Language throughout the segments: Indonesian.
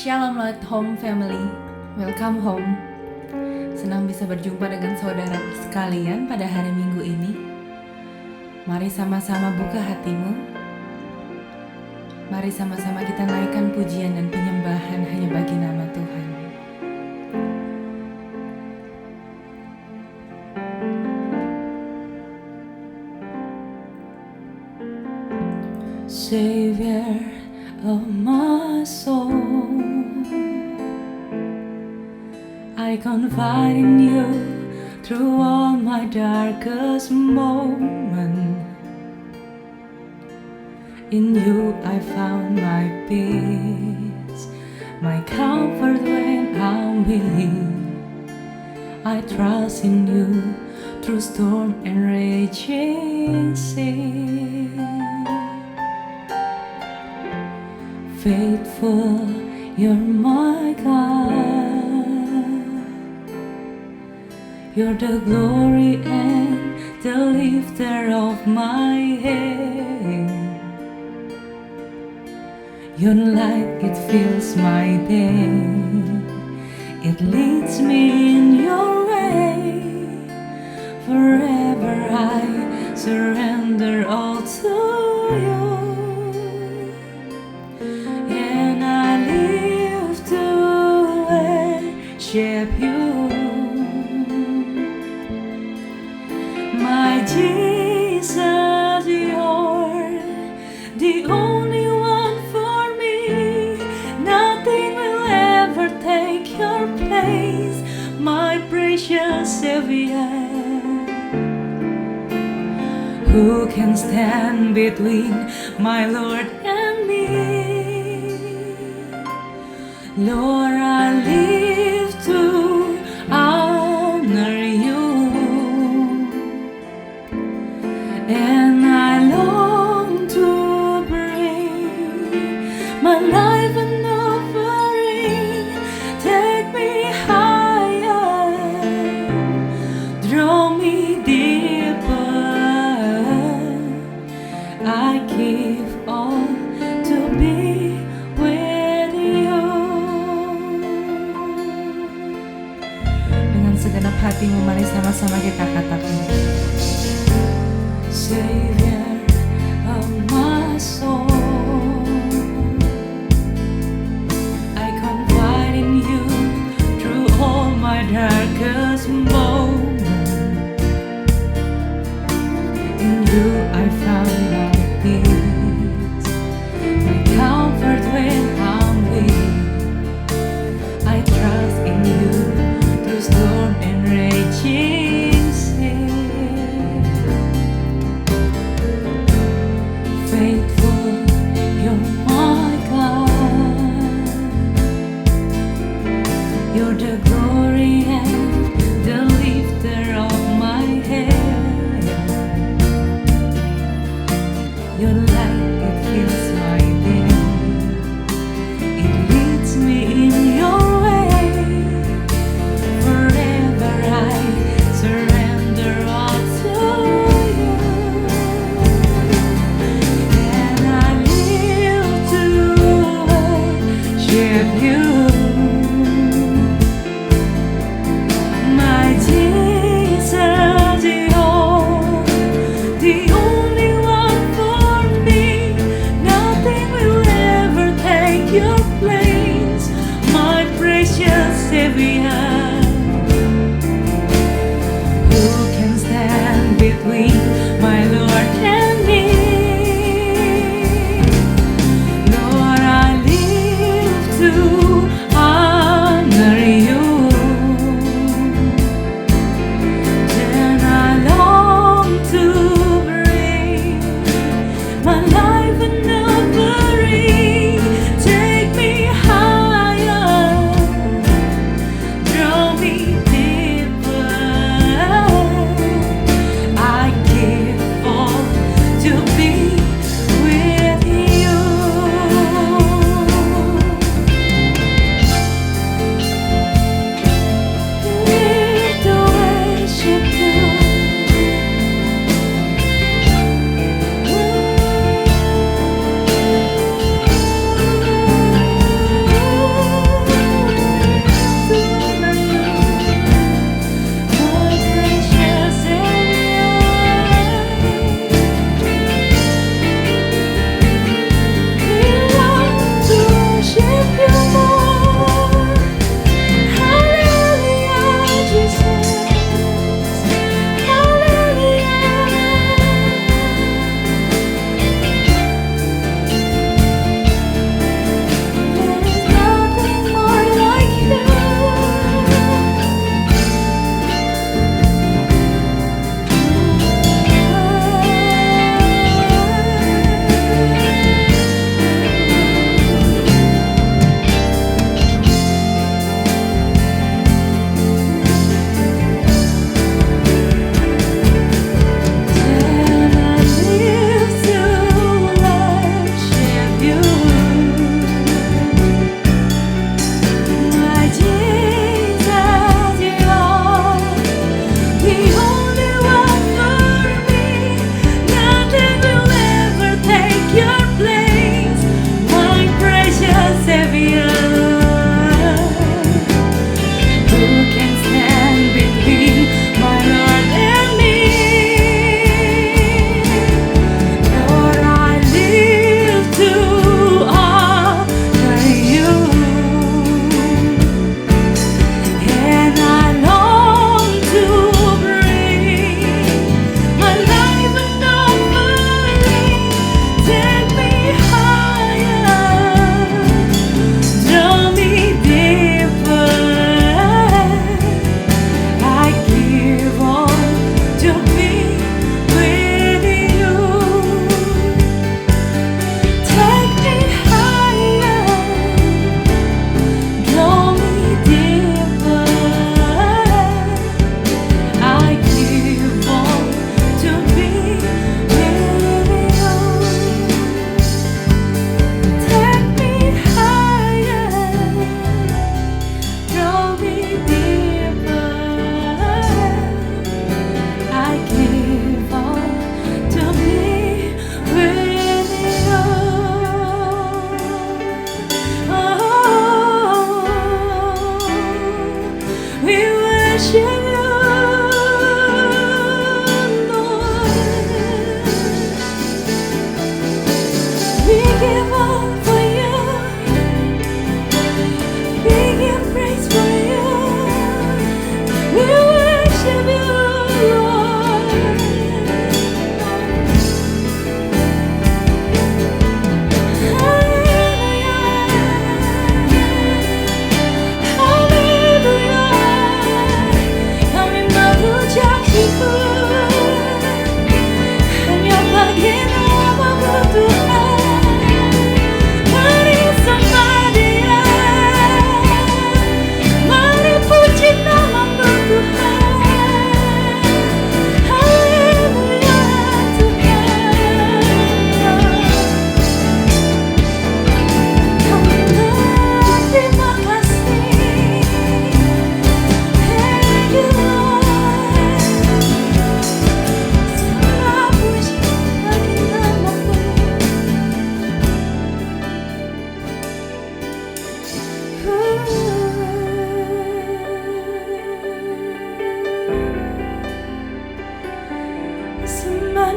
Shalom Lord Home Family, welcome home. Senang bisa berjumpa dengan saudara sekalian pada hari Minggu ini. Mari sama-sama buka hatimu. Mari sama-sama kita naikkan pujian dan penyembahan hanya bagi nama Tuhan. Savior of my soul, I confide in you through all my darkest moments. In you I found my peace, my comfort when I'm weak. I trust in you through storm and raging sea. Faithful, you're my God. You're the glory and the lifter of my head. Your light, it fills my day. It leads me in your way. Forever I surrender all to you. You, my Jesus, you're the only one for me. Nothing will ever take your place, my precious Savior. Who can stand between my Lord and me? Lord, I live to honor you, and I long to bring my life an offering. Take me higher, draw me deeper. I give all to be with you. Segenap hatimu, mari sama-sama kita katakan, Savior of my soul, I confide in you through all my darkest moments. In you I found my peace, my comfort when I'm weak. I trust in you through storm and raging sea. Faithful, you're my God. You're the glory and the lifter of my head. Your light,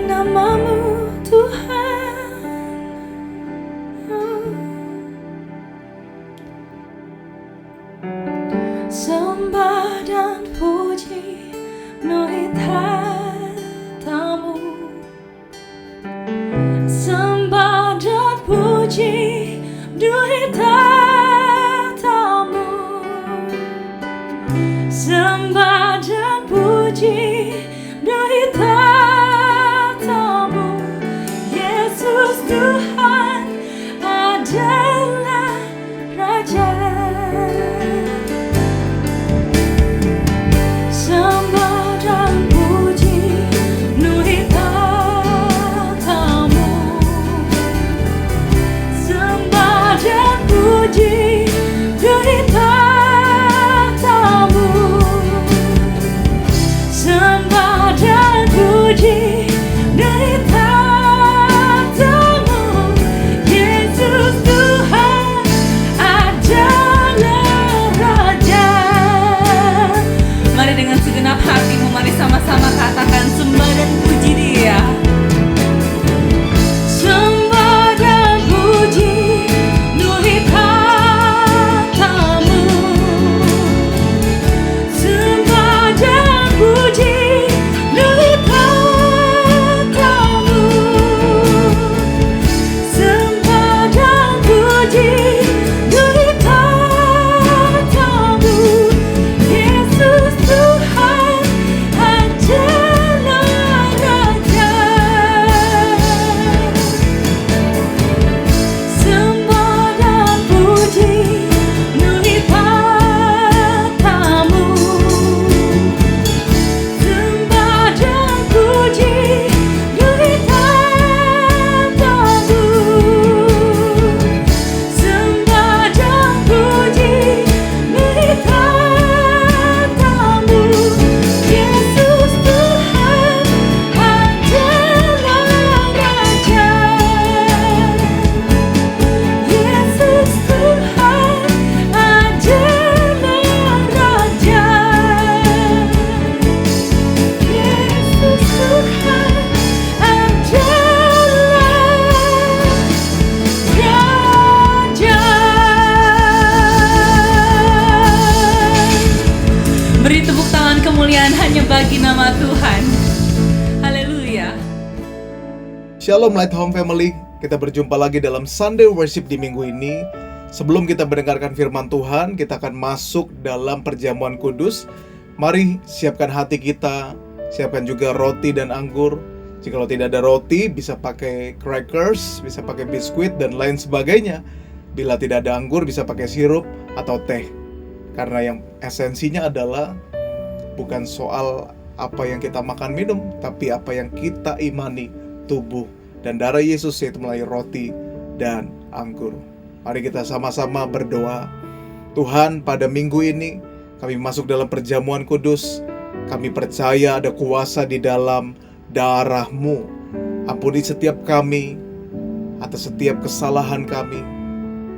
namamu Tuhan. Sembah dan puji penuhi tatamu. Sembah dan puji penuhi tatamu. Sembah dan puji penuhi tatamu. Yesus Tuhan adalah Raja. Sembah dan puji penuhi tatamu. Sembah dan puji penuhi tatamu. Sembah dan puji penuhi tatamu. Yesus Tuhan adalah Raja. Mari dengan segenap hatimu, mari sama-sama katakan sembah dan puji Dia. Sembah dan puji penuhi tatamu. Sembah dan puji penuhi tatamu. Sembah dan puji penuhi tatamu. Yesus Tuhan adalah Raja. Sembah dan puji penuhi tatamu. Sembah dan puji penuhi tatamu. Sembah dan puji penuhi tatamu. Yesus Tuhan adalah Raja. Yesus Tuhan adalah Raja. Yesus Tuhan adalah Raja. Beri tepuk tangan kemuliaan hanya bagi nama Tuhan. Haleluya. Shalom Light Home Family, kita berjumpa lagi dalam Sunday Worship di minggu ini. Sebelum kita mendengarkan firman Tuhan, kita akan masuk dalam perjamuan kudus. Mari siapkan hati kita, siapkan juga roti dan anggur. Jikalau tidak ada roti, bisa pakai crackers, bisa pakai biskuit dan lain sebagainya. Bila tidak ada anggur, bisa pakai sirup atau teh. Karena yang esensinya adalah bukan soal apa yang kita makan minum, tapi apa yang kita imani, tubuh dan darah Yesus, yaitu melalui roti dan anggur. Mari kita sama-sama berdoa. Tuhan, pada minggu ini kami masuk dalam perjamuan kudus. Kami percaya ada kuasa di dalam darah-Mu. Ampuni setiap kami atas setiap kesalahan kami,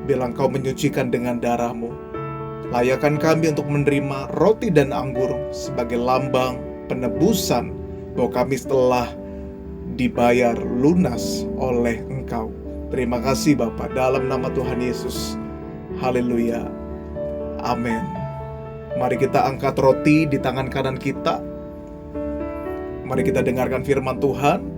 bila Engkau menyucikan dengan darah-Mu. Layakkan kami untuk menerima roti dan anggur sebagai lambang penebusan bahwa kami telah dibayar lunas oleh Engkau. Terima kasih Bapa, dalam nama Tuhan Yesus. Haleluya. Amin. Mari kita angkat roti di tangan kanan kita. Mari kita dengarkan firman Tuhan.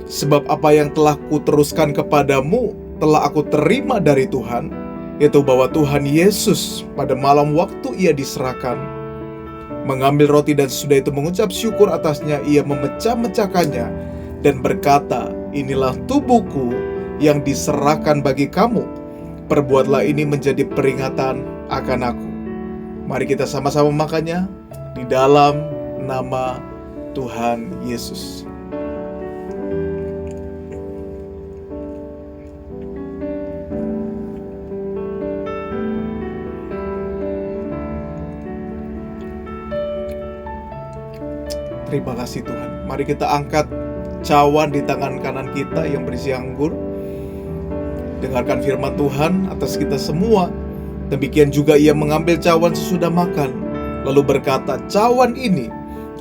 Sebab apa yang telah kuteruskan kepadamu telah aku terima dari Tuhan, yaitu bahwa Tuhan Yesus pada malam waktu Ia diserahkan, mengambil roti dan sesudah itu mengucap syukur atasnya, Ia memecah-mecahkannya dan berkata, inilah tubuhku yang diserahkan bagi kamu. Perbuatlah ini menjadi peringatan akan aku. Mari kita sama-sama makannya di dalam nama Tuhan Yesus. Terima kasih Tuhan. Mari kita angkat cawan di tangan kanan kita yang berisi anggur. Dengarkan firman Tuhan atas kita semua. Demikian juga Ia mengambil cawan sesudah makan, lalu berkata, cawan ini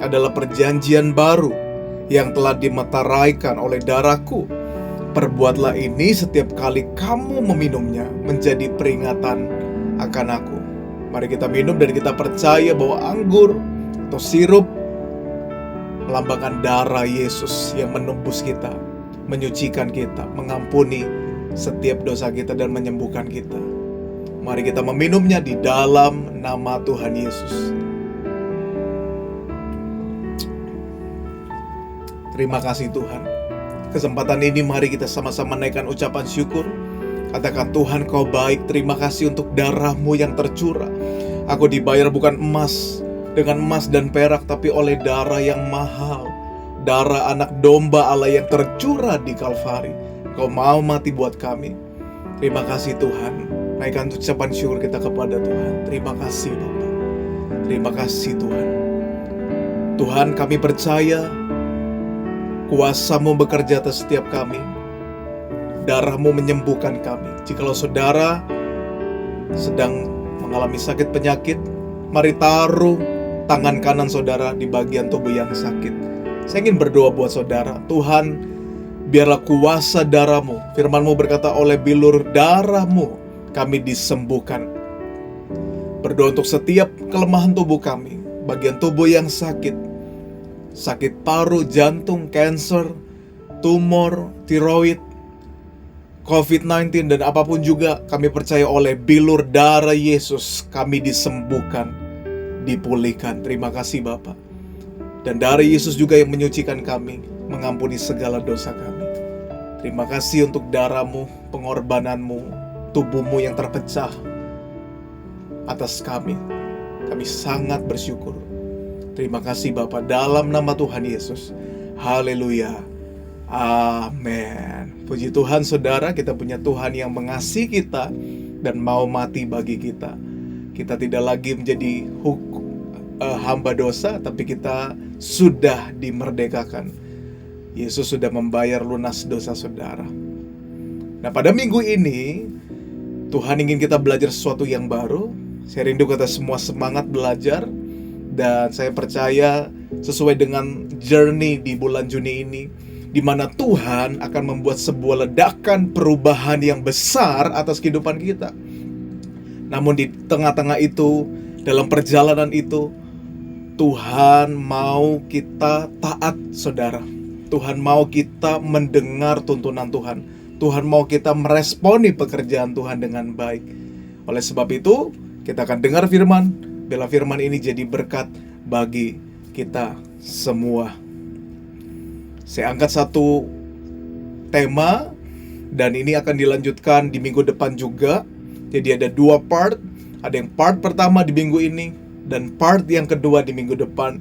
adalah perjanjian baru yang telah dimeteraikan oleh darahku. Perbuatlah ini setiap kali kamu meminumnya menjadi peringatan akan aku. Mari kita minum dan kita percaya bahwa anggur atau sirup melambangkan darah Yesus yang menembus kita, menyucikan kita, mengampuni setiap dosa kita dan menyembuhkan kita. Mari kita meminumnya di dalam nama Tuhan Yesus. Terima kasih Tuhan. Kesempatan ini mari kita sama-sama naikkan ucapan syukur. Katakan, Tuhan Kau baik, terima kasih untuk darah-Mu yang tercurah. Aku dibayar bukan dengan emas dan perak, tapi oleh darah yang mahal. Darah anak domba Allah yang tercurah di Kalvari. Kau mau mati buat kami. Terima kasih Tuhan. Naikkan ucapan syukur kita kepada Tuhan. Terima kasih Bapa. Terima kasih Tuhan. Tuhan, kami percaya kuasa-Mu bekerja atas setiap kami. Darah-Mu menyembuhkan kami. Jikalau saudara sedang mengalami sakit penyakit, mari taruh tangan kanan saudara di bagian tubuh yang sakit. Saya ingin berdoa buat saudara. Tuhan, biarlah kuasa darah-Mu, firman-Mu berkata, oleh bilur darah-Mu kami disembuhkan. Berdoa untuk setiap kelemahan tubuh kami, bagian tubuh yang sakit, sakit paru, jantung, kanker, tumor, tiroid, COVID-19 dan apapun juga, kami percaya oleh bilur darah Yesus kami disembuhkan, dipulihkan. Terima kasih Bapa. Dan darah Yesus juga yang menyucikan kami, mengampuni segala dosa kami. Terima kasih untuk darah-Mu, pengorbanan-Mu, tubuh-Mu yang terpecah atas kami. Kami sangat bersyukur. Terima kasih Bapa, dalam nama Tuhan Yesus. Haleluya. Amin. Puji Tuhan saudara, kita punya Tuhan yang mengasihi kita dan mau mati bagi kita. Kita tidak lagi menjadi hamba dosa, tapi kita sudah dimerdekakan. Yesus sudah membayar lunas dosa saudara. Nah, pada minggu ini Tuhan ingin kita belajar sesuatu yang baru. Saya rindu kita semua semangat belajar. Dan saya percaya sesuai dengan journey di bulan Juni ini, di mana Tuhan akan membuat sebuah ledakan perubahan yang besar atas kehidupan kita. Namun di tengah-tengah itu, dalam perjalanan itu, Tuhan mau kita taat saudara. Tuhan mau kita mendengar tuntunan Tuhan. Tuhan mau kita meresponi pekerjaan Tuhan dengan baik. Oleh sebab itu, kita akan dengar firman. Bila firman ini jadi berkat bagi kita semua. Saya angkat satu tema dan ini akan dilanjutkan di minggu depan juga. Jadi ada 2 part. Ada yang part pertama di minggu ini dan part yang kedua di minggu depan,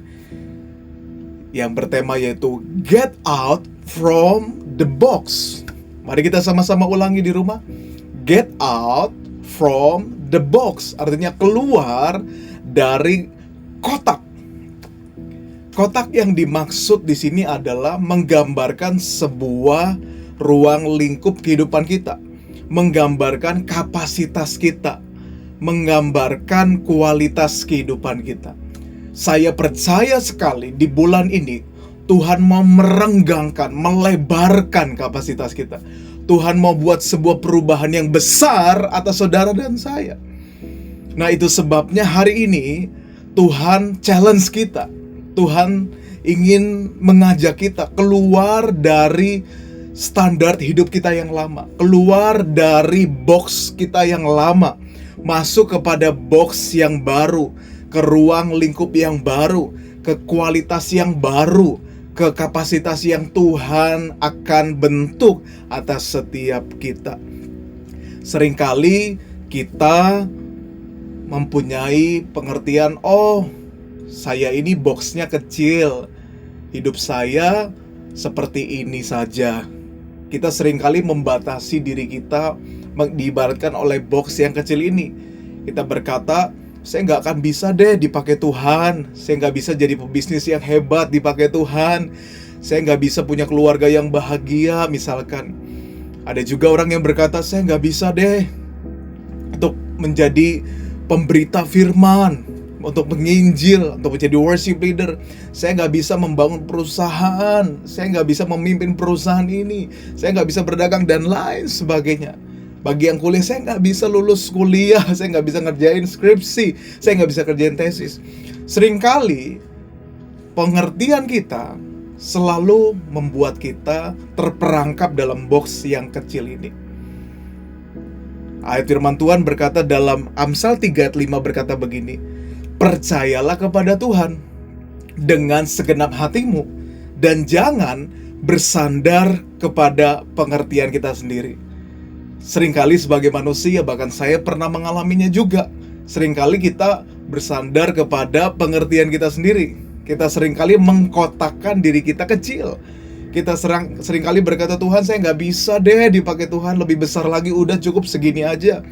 yang bertema yaitu Get Out from the Box. Mari kita sama-sama ulangi di rumah. Get out from the box, artinya keluar dari kotak. Kotak yang dimaksud di sini adalah menggambarkan sebuah ruang lingkup kehidupan kita, menggambarkan kapasitas kita, menggambarkan kualitas kehidupan kita. Saya percaya sekali di bulan ini Tuhan mau merenggangkan, melebarkan kapasitas kita. Tuhan mau buat sebuah perubahan yang besar atas saudara dan saya. Nah, itu sebabnya hari ini Tuhan challenge kita. Tuhan ingin mengajak kita keluar dari standar hidup kita yang lama, keluar dari box kita yang lama, masuk kepada box yang baru, ke ruang lingkup yang baru, ke kualitas yang baru, ke kapasitas yang Tuhan akan bentuk atas setiap kita. Seringkali kita mempunyai pengertian, oh, saya ini boxnya kecil, hidup saya seperti ini saja. Kita seringkali membatasi diri kita, diibaratkan oleh box yang kecil ini. Kita berkata, saya nggak akan bisa deh dipakai Tuhan. Saya nggak bisa jadi pebisnis yang hebat dipakai Tuhan. Saya nggak bisa punya keluarga yang bahagia misalkan. Ada juga orang yang berkata, saya nggak bisa deh untuk menjadi pemberita firman. untuk menginjil, untuk menjadi worship leader. Saya nggak bisa membangun perusahaan, saya nggak bisa memimpin perusahaan ini, saya nggak bisa berdagang dan lain sebagainya. Bagi yang kuliah, saya nggak bisa lulus kuliah, saya nggak bisa ngerjain skripsi, saya nggak bisa kerjain tesis. Seringkali pengertian kita selalu membuat kita terperangkap dalam box yang kecil ini. Ayat firman Tuhan berkata dalam Amsal 3 ayat 5 berkata begini, percayalah kepada Tuhan dengan segenap hatimu dan jangan bersandar kepada pengertian kita sendiri. Seringkali sebagai manusia, bahkan saya pernah mengalaminya juga, seringkali kita bersandar kepada pengertian kita sendiri. Kita seringkali mengkotakkan diri kita kecil. Kita seringkali berkata, Tuhan saya nggak bisa deh dipakai Tuhan, lebih besar lagi, udah cukup segini aja.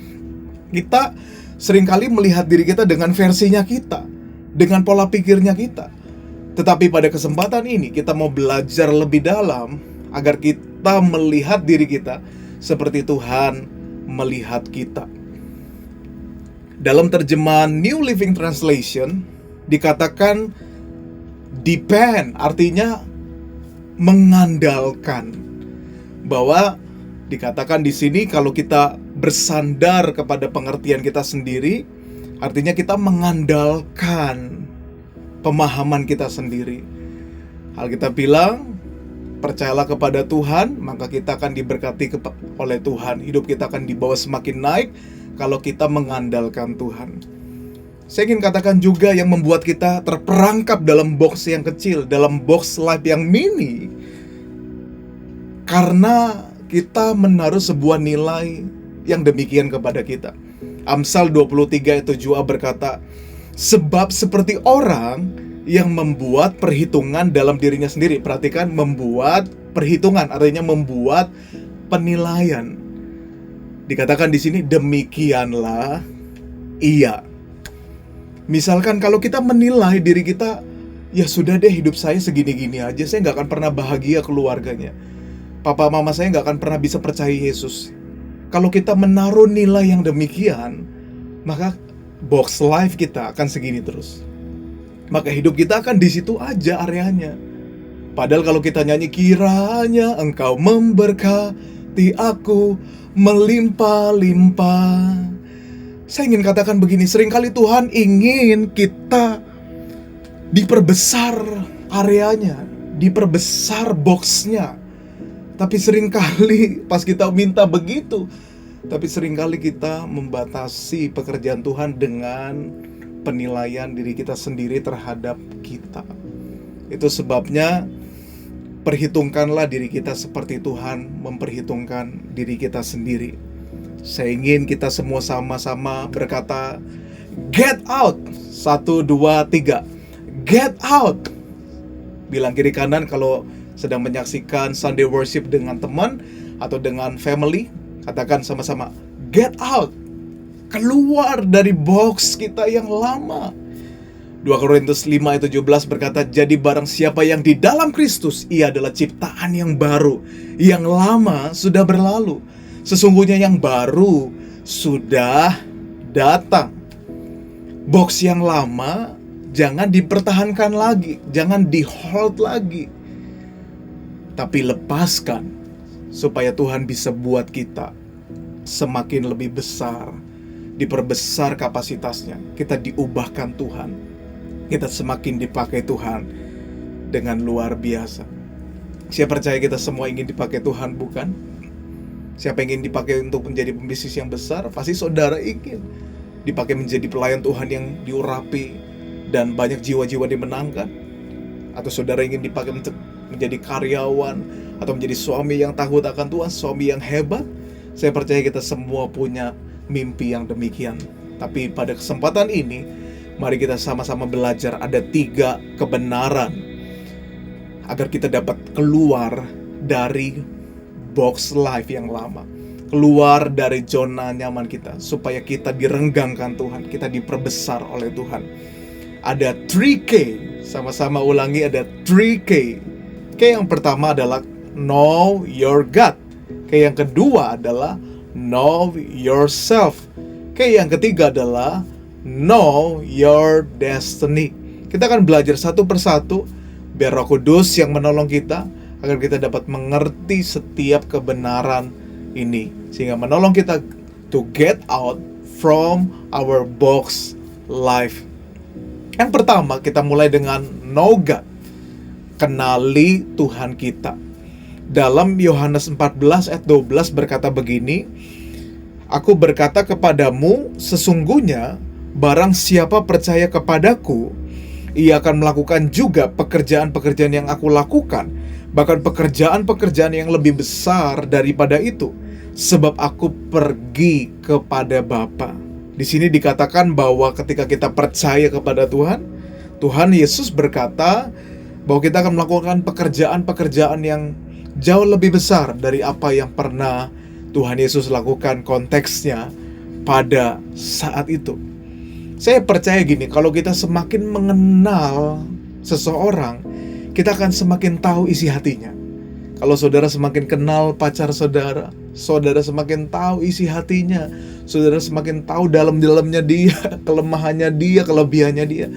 Kita seringkali melihat diri kita dengan versinya kita, dengan pola pikirnya kita. Tetapi pada kesempatan ini kita mau belajar lebih dalam agar kita melihat diri kita seperti Tuhan melihat kita. Dalam terjemahan New Living Translation dikatakan depend, artinya mengandalkan. Bahwa dikatakan di sini kalau kita bersandar kepada pengertian kita sendiri, artinya kita mengandalkan pemahaman kita sendiri. Alkitab bilang, percayalah kepada Tuhan, maka kita akan diberkati oleh Tuhan. Hidup kita akan dibawa semakin naik kalau kita mengandalkan Tuhan. Saya ingin katakan juga yang membuat kita terperangkap dalam box yang kecil, dalam box life yang mini, karena kita menaruh sebuah nilai yang demikian kepada kita. Amsal 23 ayat 7a berkata, sebab seperti orang yang membuat perhitungan dalam dirinya sendiri. Perhatikan, membuat perhitungan artinya membuat penilaian. Dikatakan di sini, demikianlah ia. Misalkan kalau kita menilai diri kita, ya sudah deh hidup saya segini-gini aja, saya nggak akan pernah bahagia keluarganya. Papa mama saya nggak akan pernah bisa percaya Yesus. Kalau kita menaruh nilai yang demikian, maka box life kita akan segini terus. Maka hidup kita akan di situ aja areanya. Padahal kalau kita nyanyi, kiranya Engkau memberkati aku melimpah-limpah. Saya ingin katakan begini, seringkali Tuhan ingin kita diperbesar areanya, diperbesar boxnya. Tapi seringkali pas kita minta begitu, tapi seringkali kita membatasi pekerjaan Tuhan dengan penilaian diri kita sendiri terhadap kita. Itu sebabnya perhitungkanlah diri kita seperti Tuhan memperhitungkan diri kita sendiri. Saya ingin kita semua sama-sama berkata, get out. 1, 2, 3. Get out. Bilang kiri kanan kalau sedang menyaksikan Sunday worship dengan teman atau dengan family, katakan sama-sama, get out. Keluar dari box kita yang lama. 2 Korintus 5 ayat 17 berkata, jadi barang siapa yang di dalam Kristus, ia adalah ciptaan yang baru. Yang lama sudah berlalu, sesungguhnya yang baru sudah datang. Box yang lama jangan dipertahankan lagi, jangan di-hold lagi, tapi lepaskan supaya Tuhan bisa buat kita semakin lebih besar, diperbesar kapasitasnya. Kita diubahkan Tuhan, kita semakin dipakai Tuhan dengan luar biasa. Saya percaya kita semua ingin dipakai Tuhan, bukan? Siapa yang ingin dipakai untuk menjadi pembisnis yang besar? Pasti saudara ingin dipakai menjadi pelayan Tuhan yang diurapi dan banyak jiwa-jiwa dimenangkan. Atau saudara ingin dipakai untuk menjadi karyawan atau menjadi suami yang takut akan Tuhan, suami yang hebat. Saya percaya kita semua punya mimpi yang demikian. Tapi pada kesempatan ini, mari kita sama-sama belajar ada 3 kebenaran agar kita dapat keluar dari box life yang lama, keluar dari zona nyaman kita, supaya kita direnggangkan Tuhan, kita diperbesar oleh Tuhan. Ada 3K, sama-sama ulangi, ada 3K. K yang pertama adalah know your God. K yang kedua adalah know yourself. K yang ketiga adalah know your destiny. Kita akan belajar satu persatu, biar Roh Kudus yang menolong kita, agar kita dapat mengerti setiap kebenaran ini, sehingga menolong kita to get out from our box life. Yang pertama, kita mulai dengan know God. Kenali Tuhan kita. Dalam Yohanes 14 ayat 12 berkata begini, Aku berkata kepadamu, sesungguhnya barang siapa percaya kepadaku, ia akan melakukan juga pekerjaan-pekerjaan yang aku lakukan, bahkan pekerjaan-pekerjaan yang lebih besar daripada itu, sebab aku pergi kepada Bapa. Di sini dikatakan bahwa ketika kita percaya kepada Tuhan, Tuhan Yesus berkata bahwa kita akan melakukan pekerjaan-pekerjaan yang jauh lebih besar dari apa yang pernah Tuhan Yesus lakukan konteksnya pada saat itu. Saya percaya gini, kalau kita semakin mengenal seseorang, kita akan semakin tahu isi hatinya. Kalau saudara semakin kenal pacar saudara, saudara semakin tahu isi hatinya, saudara semakin tahu dalam-dalamnya dia, kelemahannya dia, kelebihannya dia.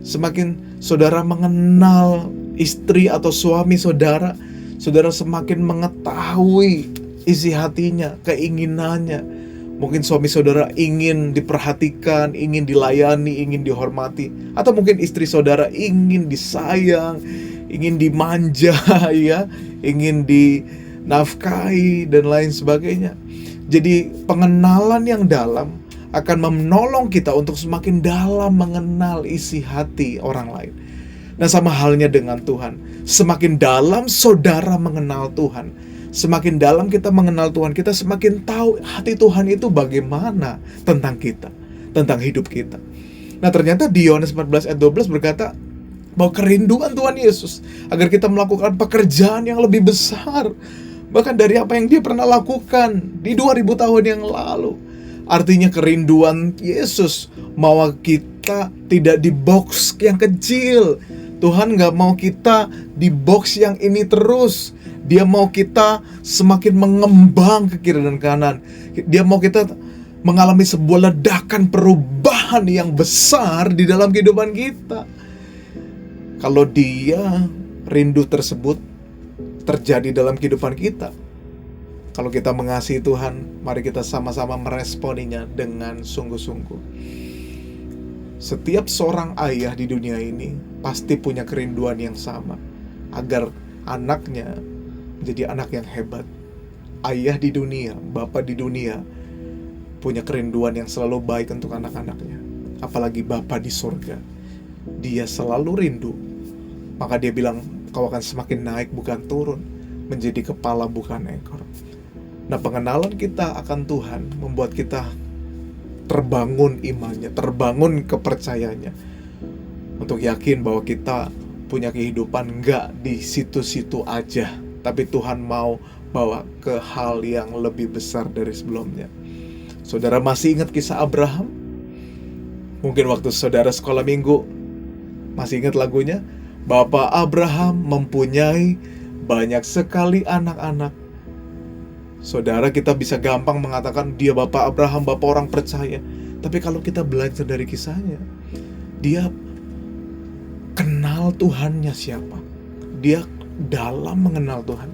Semakin saudara mengenal istri atau suami saudara, saudara semakin mengetahui isi hatinya, keinginannya. Mungkin suami saudara ingin diperhatikan, ingin dilayani, ingin dihormati. Atau mungkin istri saudara ingin disayang, ingin dimanja, ya, ingin dinafkahi, dan lain sebagainya. Jadi pengenalan yang dalam akan menolong kita untuk semakin dalam mengenal isi hati orang lain. Nah, sama halnya dengan Tuhan. Semakin dalam saudara mengenal Tuhan, semakin dalam kita mengenal Tuhan, kita semakin tahu hati Tuhan itu bagaimana tentang kita, tentang hidup kita. Nah, ternyata di Yohanes 14 ayat 12 berkata bahwa kerinduan Tuhan Yesus agar kita melakukan pekerjaan yang lebih besar, bahkan dari apa yang dia pernah lakukan di 2000 tahun yang lalu. Artinya kerinduan Yesus mau kita tidak di box yang kecil. Tuhan gak mau kita di box yang ini terus. Dia mau kita semakin mengembang ke kiri dan kanan. Dia mau kita mengalami sebuah ledakan perubahan yang besar di dalam kehidupan kita. Kalau dia rindu tersebut terjadi dalam kehidupan kita, kalau kita mengasihi Tuhan, mari kita sama-sama meresponinya dengan sungguh-sungguh. Setiap seorang ayah di dunia ini pasti punya kerinduan yang sama, agar anaknya menjadi anak yang hebat. Ayah di dunia, bapak di dunia punya kerinduan yang selalu baik untuk anak-anaknya. Apalagi Bapa di surga, dia selalu rindu. Maka dia bilang, kau akan semakin naik bukan turun, menjadi kepala bukan ekor. Nah, pengenalan kita akan Tuhan membuat kita terbangun imannya, terbangun kepercayaannya, untuk yakin bahwa kita punya kehidupan enggak di situ-situ aja, tapi Tuhan mau bawa ke hal yang lebih besar dari sebelumnya. Saudara masih ingat kisah Abraham? Mungkin waktu saudara sekolah minggu masih ingat lagunya? Bapak Abraham mempunyai banyak sekali anak-anak. Saudara, kita bisa gampang mengatakan dia Bapak Abraham, Bapak orang percaya. Tapi kalau kita belajar dari kisahnya, dia kenal Tuhannya siapa. Dia dalam mengenal Tuhan.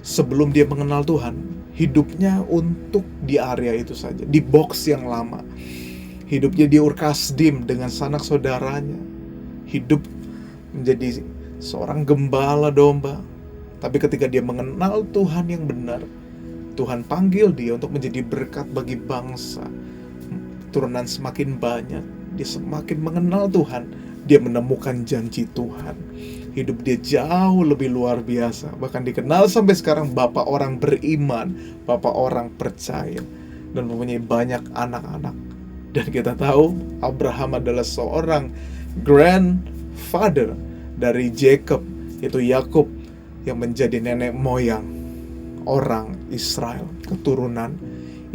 Sebelum dia mengenal Tuhan, hidupnya untuk di area itu saja, di box yang lama. Hidupnya di Ur Kasdim dengan sanak saudaranya. Hidup menjadi seorang gembala domba. Tapi ketika dia mengenal Tuhan yang benar, Tuhan panggil dia untuk menjadi berkat bagi bangsa. Turunan semakin banyak, dia semakin mengenal Tuhan. Dia menemukan janji Tuhan. Hidup dia jauh lebih luar biasa. Bahkan dikenal sampai sekarang Bapak orang beriman, Bapak orang percaya, dan mempunyai banyak anak-anak. Dan kita tahu Abraham adalah seorang grandfather dari Jacob, yaitu Yakub, yang menjadi nenek moyang orang Israel, keturunan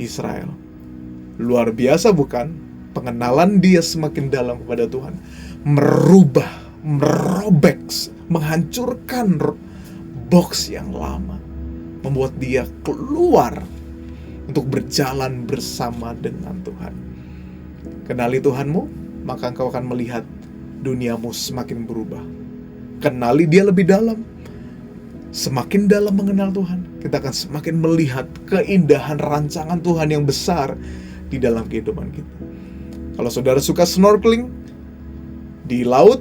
Israel. Luar biasa bukan? Pengenalan dia semakin dalam kepada Tuhan, merubah, merobek, menghancurkan box yang lama, membuat dia keluar untuk berjalan bersama dengan Tuhan. Kenali Tuhanmu, maka engkau akan melihat duniamu semakin berubah. Kenali Dia lebih dalam. Semakin dalam mengenal Tuhan, kita akan semakin melihat keindahan rancangan Tuhan yang besar di dalam kehidupan kita. Kalau saudara suka snorkeling di laut,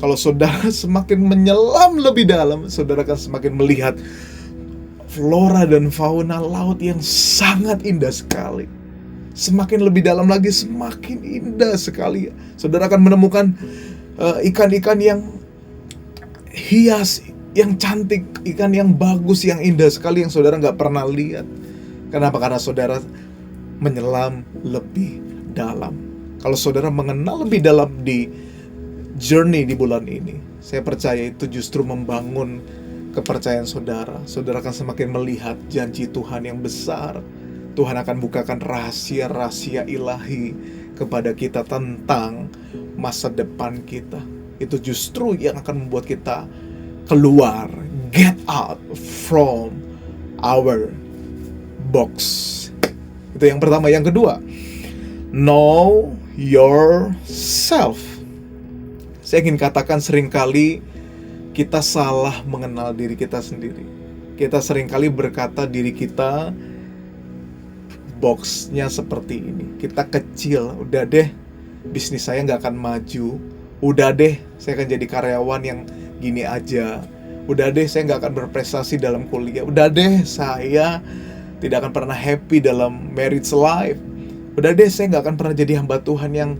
kalau saudara semakin menyelam lebih dalam, saudara akan semakin melihat flora dan fauna laut yang sangat indah sekali. Semakin lebih dalam lagi, semakin indah sekali. Saudara akan menemukan ikan-ikan yang hias, yang cantik, ikan yang bagus, yang indah sekali, yang saudara nggak pernah lihat. Kenapa? Karena saudara menyelam lebih dalam. Kalau saudara mengenal lebih dalam di journey di bulan ini, saya percaya itu justru membangun kepercayaan saudara. Saudara akan semakin melihat janji Tuhan yang besar. Tuhan akan bukakan rahasia-rahasia ilahi kepada kita tentang masa depan kita. Itu justru yang akan membuat kita keluar, get out from our box. Itu yang pertama. Yang kedua, know yourself. Saya ingin katakan seringkali kita salah mengenal diri kita sendiri. Kita seringkali berkata diri kita boxnya seperti ini. Kita kecil, udah deh bisnis saya nggak akan maju. Udah deh saya akan jadi karyawan yang gini aja. Udah deh saya nggak akan berprestasi dalam kuliah. Udah deh saya tidak akan pernah happy dalam marriage life. Udah deh saya nggak akan pernah jadi hamba Tuhan yang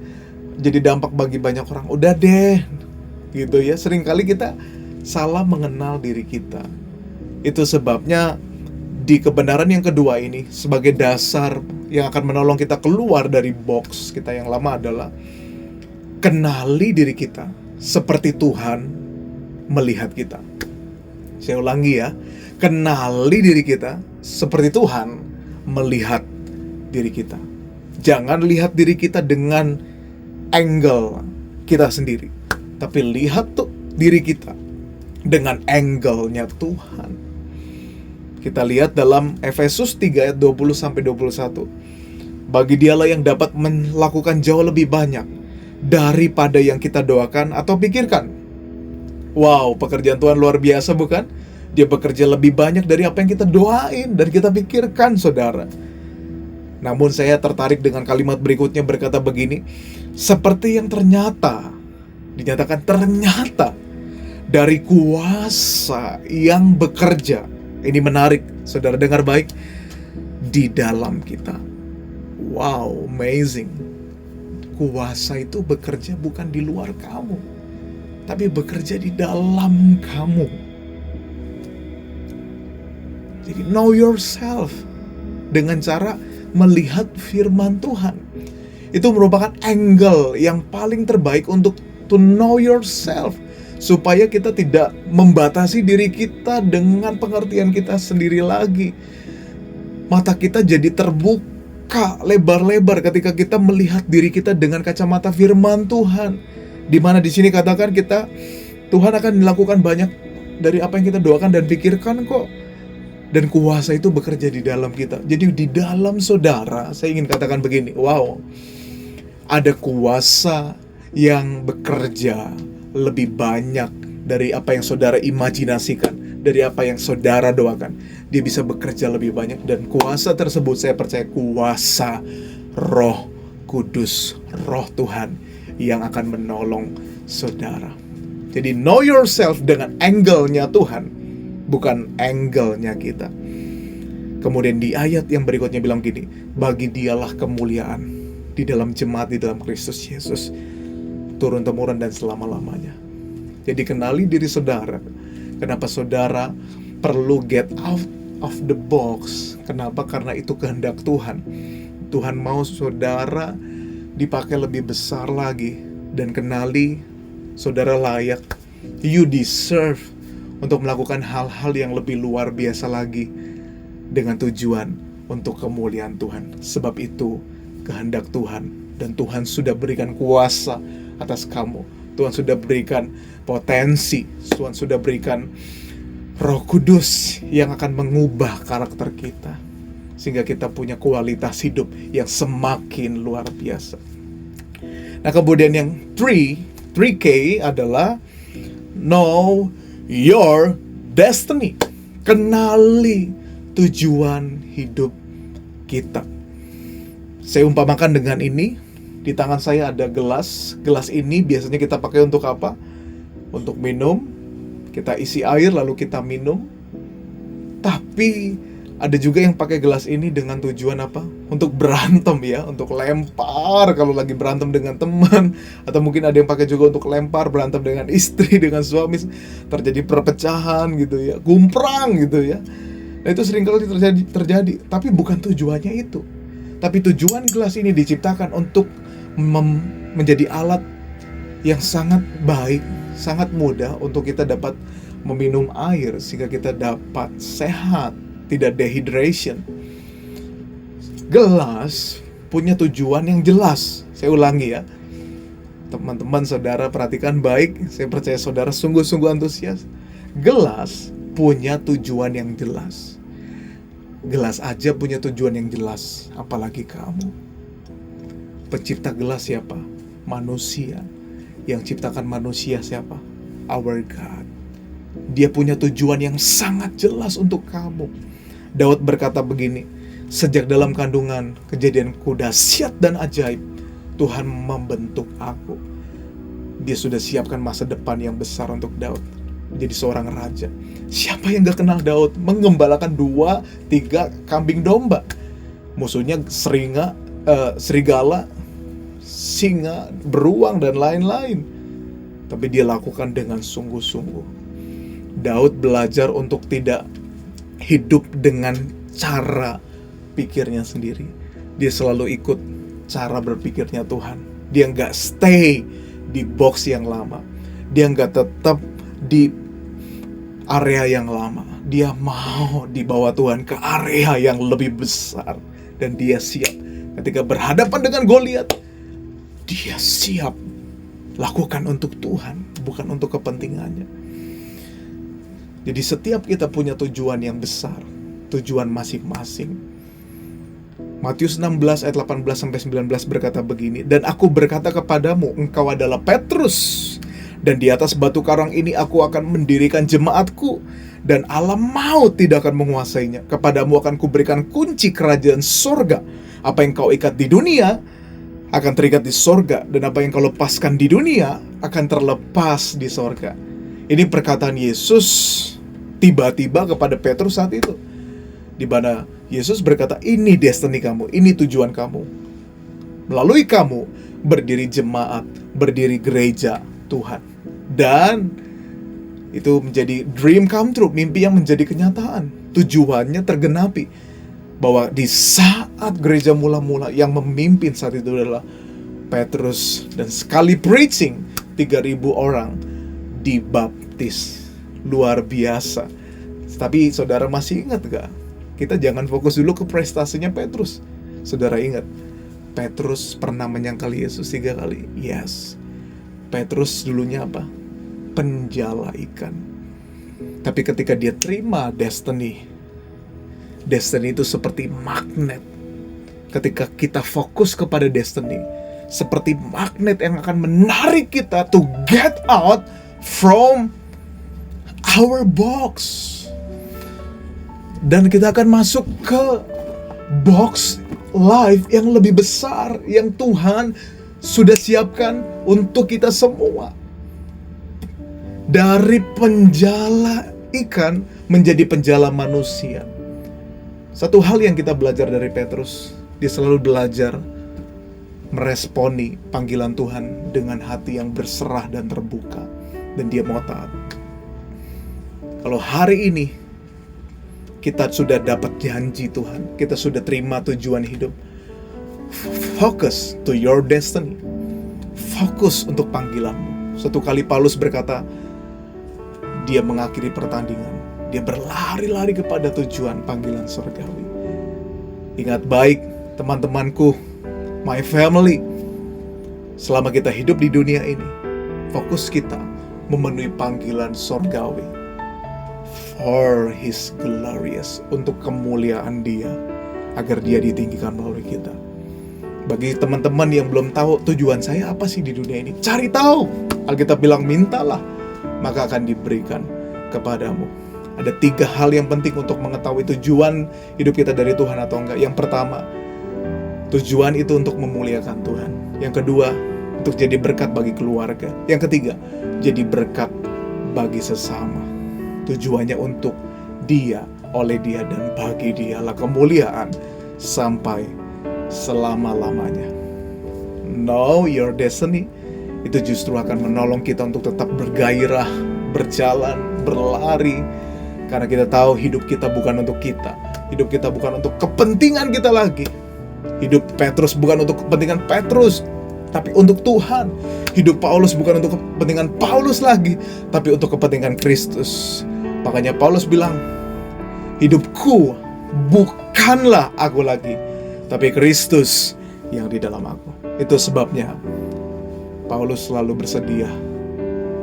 jadi dampak bagi banyak orang. Udah deh, gitu ya. Seringkali kita salah mengenal diri kita. Itu sebabnya di kebenaran yang kedua ini, sebagai dasar yang akan menolong kita keluar dari box kita yang lama adalah kenali diri kita seperti Tuhan melihat kita. Saya ulangi ya, kenali diri kita seperti Tuhan melihat diri kita. Jangan lihat diri kita dengan angle kita sendiri, tapi lihat tuh diri kita dengan angle-nya Tuhan. Kita lihat dalam Efesus 3 ayat 20-21. Bagi Dialah yang dapat melakukan jauh lebih banyak daripada yang kita doakan atau pikirkan. Wow, pekerjaan Tuhan luar biasa bukan? Dia bekerja lebih banyak dari apa yang kita doain dan kita pikirkan, saudara. Namun saya tertarik dengan kalimat berikutnya berkata begini, seperti yang dinyatakan ternyata dari kuasa yang bekerja. Ini menarik, saudara dengar baik, di dalam kita. Wow, amazing. Kuasa itu bekerja bukan di luar kamu, tapi bekerja di dalam kamu. Jadi know yourself dengan cara melihat firman Tuhan. Itu merupakan angle yang paling terbaik untuk to know yourself, supaya kita tidak membatasi diri kita dengan pengertian kita sendiri lagi. Mata kita jadi terbuka lebar-lebar ketika kita melihat diri kita dengan kacamata firman Tuhan. Di mana di sini katakan Tuhan akan melakukan banyak dari apa yang kita doakan dan pikirkan kok. Dan kuasa itu bekerja di dalam kita. Jadi di dalam saudara, saya ingin katakan begini, wow, ada kuasa yang bekerja lebih banyak dari apa yang saudara imajinasikan, dari apa yang saudara doakan. Dia bisa bekerja lebih banyak, dan kuasa tersebut saya percaya kuasa Roh Kudus, Roh Tuhan yang akan menolong saudara. Jadi know yourself dengan angle-nya Tuhan, bukan angle-nya kita. Kemudian di ayat yang berikutnya bilang gini, bagi Dialah kemuliaan di dalam jemaat di dalam Kristus Yesus, turun-temurun dan selama-lamanya. Jadi kenali diri saudara. Kenapa saudara perlu get out of the box? Kenapa? Karena itu kehendak Tuhan. Tuhan mau saudara dipakai lebih besar lagi. Dan kenali saudara layak. You deserve untuk melakukan hal-hal yang lebih luar biasa lagi, dengan tujuan untuk kemuliaan Tuhan. Sebab itu kehendak Tuhan, dan Tuhan sudah berikan kuasa atas kamu. Tuhan sudah berikan potensi, Tuhan sudah berikan Roh Kudus yang akan mengubah karakter kita, sehingga kita punya kualitas hidup yang semakin luar biasa. Nah, kemudian yang 3K adalah know your destiny. Kenali tujuan hidup kita. Saya umpamakan dengan ini. Di tangan saya ada gelas. Gelas ini biasanya kita pakai untuk apa? Untuk minum. Kita isi air lalu kita minum. Tapi ada juga yang pakai gelas ini dengan tujuan apa? Untuk berantem ya, untuk lempar kalau lagi berantem dengan teman. Atau mungkin ada yang pakai juga untuk lempar, berantem dengan istri, dengan suami, terjadi perpecahan gitu ya, gumprang gitu ya. Nah, itu seringkali terjadi. Tapi bukan tujuannya itu. Tapi tujuan gelas ini diciptakan untuk menjadi alat yang sangat baik, sangat mudah untuk kita dapat meminum air sehingga kita dapat sehat, tidak dehydration. Gelas punya tujuan yang jelas. Saya ulangi ya. Teman-teman, saudara perhatikan baik. Saya percaya saudara sungguh-sungguh antusias. Gelas punya tujuan yang jelas. Gelas aja punya tujuan yang jelas, apalagi kamu. Pencipta gelas siapa? Manusia. Yang ciptakan manusia siapa? Our God. Dia punya tujuan yang sangat jelas untuk kamu. Daud berkata begini, sejak dalam kandungan kejadianku dahsyat dan ajaib, Tuhan membentuk aku. Dia sudah siapkan masa depan yang besar untuk Daud menjadi seorang raja. Siapa yang gak kenal Daud? Mengembalakan 2-3 kambing domba. Musuhnya serigala, singa, beruang, dan lain-lain. Tapi dia lakukan dengan sungguh-sungguh. Daud belajar untuk tidak hidup dengan cara pikirnya sendiri. Dia selalu ikut cara berpikirnya Tuhan. Dia nggak stay di box yang lama. Dia nggak tetap di area yang lama. Dia mau dibawa Tuhan ke area yang lebih besar. Dan dia siap. Ketika berhadapan dengan Goliat, dia siap lakukan untuk Tuhan, bukan untuk kepentingannya. Jadi setiap kita punya tujuan yang besar, tujuan masing-masing. Matius 16 ayat 18-19 berkata begini, dan aku berkata kepadamu, engkau adalah Petrus, dan di atas batu karang ini aku akan mendirikan jemaatku, dan alam maut tidak akan menguasainya. Kepadamu akan kuberikan kunci kerajaan sorga. Apa yang kau ikat di dunia akan terikat di sorga, dan apa yang kau lepaskan di dunia akan terlepas di sorga. Ini perkataan Yesus tiba-tiba kepada Petrus saat itu, di mana Yesus berkata, ini destiny kamu, ini tujuan kamu. Melalui kamu berdiri jemaat, berdiri gereja Tuhan. Dan itu menjadi dream come true, mimpi yang menjadi kenyataan. Tujuannya tergenapi. Bahwa di saat gereja mula-mula yang memimpin saat itu adalah Petrus, dan sekali preaching 3.000 orang dibaptis. Luar biasa. Tapi saudara masih ingat gak? Kita jangan fokus dulu ke prestasinya Petrus. Saudara ingat, Petrus pernah menyangkal Yesus 3 kali. Yes. Petrus dulunya apa? Penjala ikan. Tapi ketika dia terima destiny itu seperti magnet. Ketika kita fokus kepada destiny, seperti magnet yang akan menarik kita to get out from our box. Dan kita akan masuk ke box life yang lebih besar, yang Tuhan sudah siapkan untuk kita semua. Dari penjala ikan menjadi penjala manusia. Satu hal yang kita belajar dari Petrus, dia selalu belajar meresponi panggilan Tuhan dengan hati yang berserah dan terbuka. Dan dia mau taat. Kalau hari ini kita sudah dapat janji Tuhan, kita sudah terima tujuan hidup, focus to your destiny. Fokus untuk panggilanmu. Satu kali Paulus berkata, dia mengakhiri pertandingan, dia berlari-lari kepada tujuan panggilan surgawi. Ingat baik, teman-temanku, my family, selama kita hidup di dunia ini, fokus kita memenuhi panggilan surgawi. For His glorious, untuk kemuliaan Dia, agar Dia ditinggikan melalui kita. Bagi teman-teman yang belum tahu tujuan saya apa sih di dunia ini, cari tahu. Alkitab bilang mintalah, maka akan diberikan kepadamu. Ada 3 hal yang penting untuk mengetahui tujuan hidup kita dari Tuhan atau enggak. Yang pertama, tujuan itu untuk memuliakan Tuhan. Yang kedua, untuk jadi berkat bagi keluarga. Yang ketiga, jadi berkat bagi sesama. Tujuannya untuk Dia, oleh Dia, dan bagi Dialah kemuliaan sampai selama-lamanya. Know your destiny itu justru akan menolong kita untuk tetap bergairah, berjalan, berlari. Karena kita tahu hidup kita bukan untuk kita. Hidup kita bukan untuk kepentingan kita lagi. Hidup Petrus bukan untuk kepentingan Petrus, tapi untuk Tuhan. Hidup Paulus bukan untuk kepentingan Paulus lagi, tapi untuk kepentingan Kristus. Makanya Paulus bilang, hidupku bukanlah aku lagi, tapi Kristus yang di dalam aku. Itu sebabnya Paulus selalu bersedia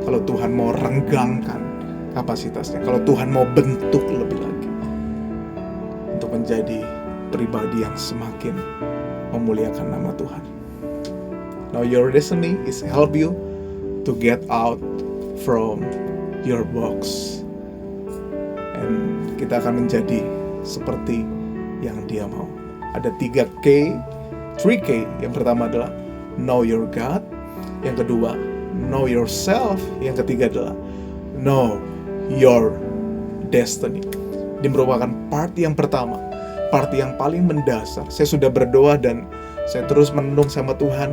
kalau Tuhan mau renggangkan kapasitasnya, kalau Tuhan mau bentuk lebih lagi untuk menjadi pribadi yang semakin memuliakan nama Tuhan. Now your destiny is help you to get out from your box. And kita akan menjadi seperti yang Dia mau. Ada 3K. Yang pertama adalah know your God. Yang kedua, know yourself. Yang ketiga adalah know your destiny. Ini merupakan part yang pertama, part yang paling mendasar. Saya sudah berdoa dan saya terus menenung sama Tuhan,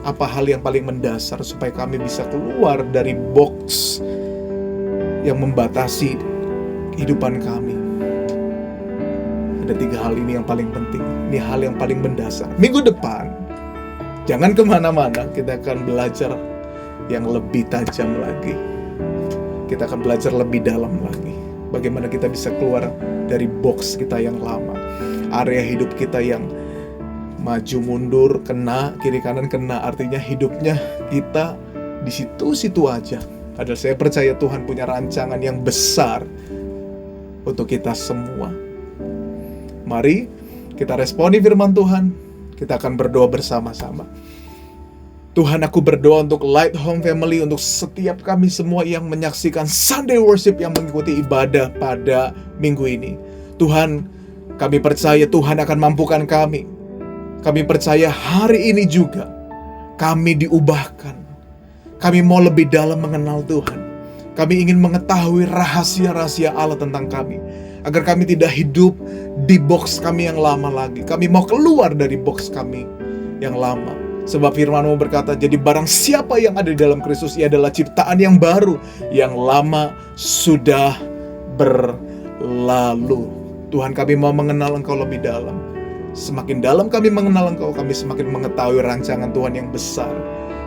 apa hal yang paling mendasar supaya kami bisa keluar dari box yang membatasi kehidupan kami. Ada 3 hal ini yang paling penting. Ini hal yang paling mendasar. Minggu depan, jangan kemana-mana, kita akan belajar yang lebih tajam lagi. Kita akan belajar lebih dalam lagi. Bagaimana kita bisa keluar dari box kita yang lama. Area hidup kita yang maju mundur, kena, kiri kanan kena. Artinya hidupnya kita di situ-situ aja. Padahal saya percaya Tuhan punya rancangan yang besar untuk kita semua. Mari kita responi firman Tuhan. Kita akan berdoa bersama-sama. Tuhan, aku berdoa untuk Light Home Family, untuk setiap kami semua yang menyaksikan Sunday Worship, yang mengikuti ibadah pada minggu ini. Tuhan, kami percaya Tuhan akan mampukan kami. Kami percaya hari ini juga kami diubahkan. Kami mau lebih dalam mengenal Tuhan. Kami ingin mengetahui rahasia-rahasia Allah tentang kami, agar kami tidak hidup di box kami yang lama lagi. Kami mau keluar dari box kami yang lama. Sebab firman-Mu berkata, jadi barang siapa yang ada di dalam Kristus, ia adalah ciptaan yang baru, yang lama sudah berlalu. Tuhan, kami mau mengenal Engkau lebih dalam. Semakin dalam kami mengenal Engkau, kami semakin mengetahui rancangan Tuhan yang besar.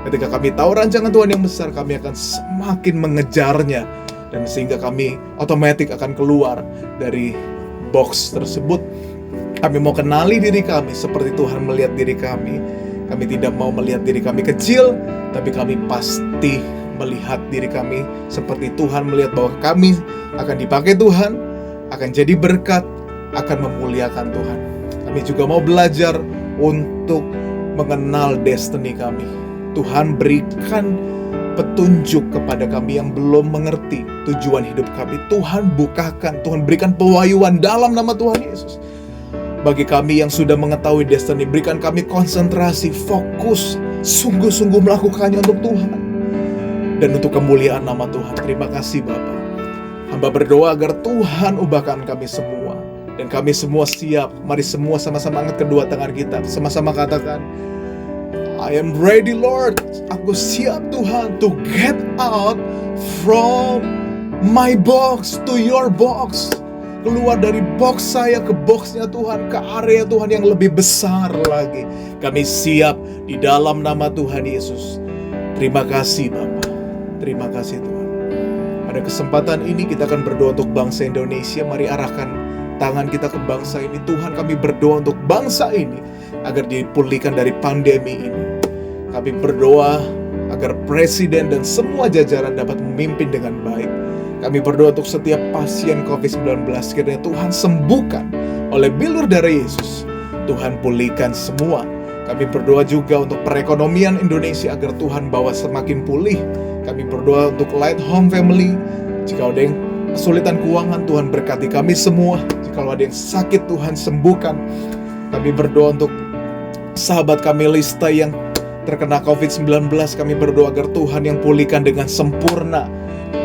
Ketika kami tahu rancangan Tuhan yang besar, kami akan semakin mengejarnya. Dan sehingga kami otomatis akan keluar dari box tersebut. Kami mau kenali diri kami seperti Tuhan melihat diri kami. Kami tidak mau melihat diri kami kecil, tapi kami pasti melihat diri kami seperti Tuhan melihat bahwa kami akan dipakai Tuhan, akan jadi berkat, akan memuliakan Tuhan. Kami juga mau belajar untuk mengenal destiny kami. Tuhan, berikan petunjuk kepada kami yang belum mengerti tujuan hidup kami. Tuhan, bukakan, Tuhan berikan pewahyuan dalam nama Tuhan Yesus. Bagi kami yang sudah mengetahui destiny, berikan kami konsentrasi, fokus, sungguh-sungguh melakukannya untuk Tuhan dan untuk kemuliaan nama Tuhan. Terima kasih Bapa. Hamba berdoa agar Tuhan ubahkan kami semua, dan kami semua siap. Mari semua sama-sama angkat kedua tangan kita, sama-sama katakan, I am ready Lord. Aku siap Tuhan to get out from my box to your box. Keluar dari box saya ke boxnya Tuhan, ke area Tuhan yang lebih besar lagi. Kami siap di dalam nama Tuhan Yesus. Terima kasih Bapa. Terima kasih Tuhan. Pada kesempatan ini kita akan berdoa untuk bangsa Indonesia. Mari arahkan tangan kita ke bangsa ini. Tuhan, kami berdoa untuk bangsa ini agar dipulihkan dari pandemi ini. Kami berdoa agar presiden dan semua jajaran dapat memimpin dengan baik. Kami berdoa untuk setiap pasien COVID-19, kiranya Tuhan sembuhkan oleh bilur darah Yesus. Tuhan pulihkan semua Kami berdoa juga untuk perekonomian Indonesia agar Tuhan bawa semakin pulih. Kami berdoa untuk Light Home Family. Jika ada yang kesulitan keuangan, Tuhan berkati kami semua. Jika ada yang sakit, Tuhan sembuhkan. Kami berdoa untuk sahabat kami Lista yang terkena COVID-19. Kami berdoa agar Tuhan yang pulihkan dengan sempurna.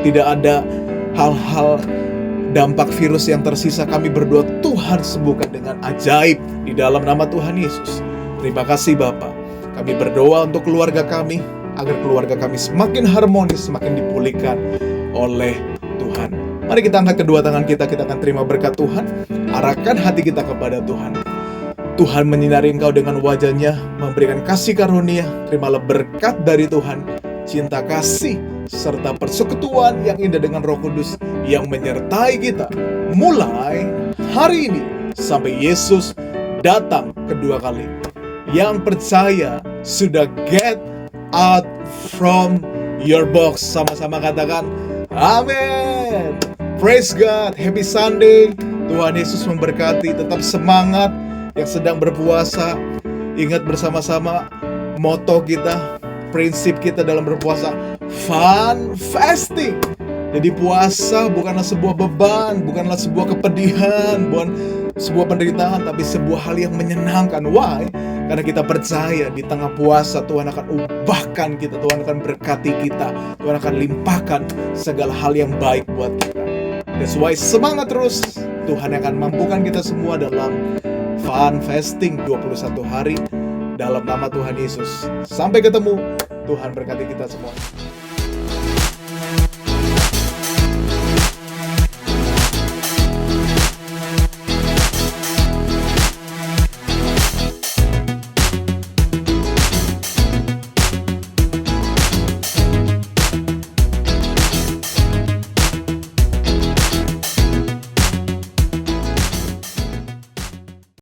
Tidak ada hal-hal dampak virus yang tersisa. Kami berdoa Tuhan sembuhkan dengan ajaib di dalam nama Tuhan Yesus. Terima kasih Bapa. Kami berdoa untuk keluarga kami, agar keluarga kami semakin harmonis, semakin dipulihkan oleh Tuhan. Mari kita angkat kedua tangan kita akan terima berkat Tuhan. Arahkan hati kita kepada Tuhan. Tuhan menyinari engkau dengan wajah-Nya, memberikan kasih karunia. Terimalah berkat dari Tuhan, cinta kasih, serta persekutuan yang indah dengan Roh Kudus yang menyertai kita mulai hari ini sampai Yesus datang kedua kali. Yang percaya sudah get out from your box. Sama-sama katakan amin. Praise God. Happy Sunday. Tuhan Yesus memberkati. Tetap semangat yang sedang berpuasa. Ingat bersama-sama moto kita, prinsip kita dalam berpuasa, fun fasting. Jadi puasa bukanlah sebuah beban, bukanlah sebuah kepedihan, bukan sebuah penderitaan, tapi sebuah hal yang menyenangkan. Why? Karena kita percaya di tengah puasa Tuhan akan ubahkan kita, Tuhan akan berkati kita, Tuhan akan limpahkan segala hal yang baik buat kita. That's why semangat terus. Tuhan akan mampukan kita semua dalam fun fasting 21 hari dalam nama Tuhan Yesus. Sampai ketemu. Tuhan berkati kita semua.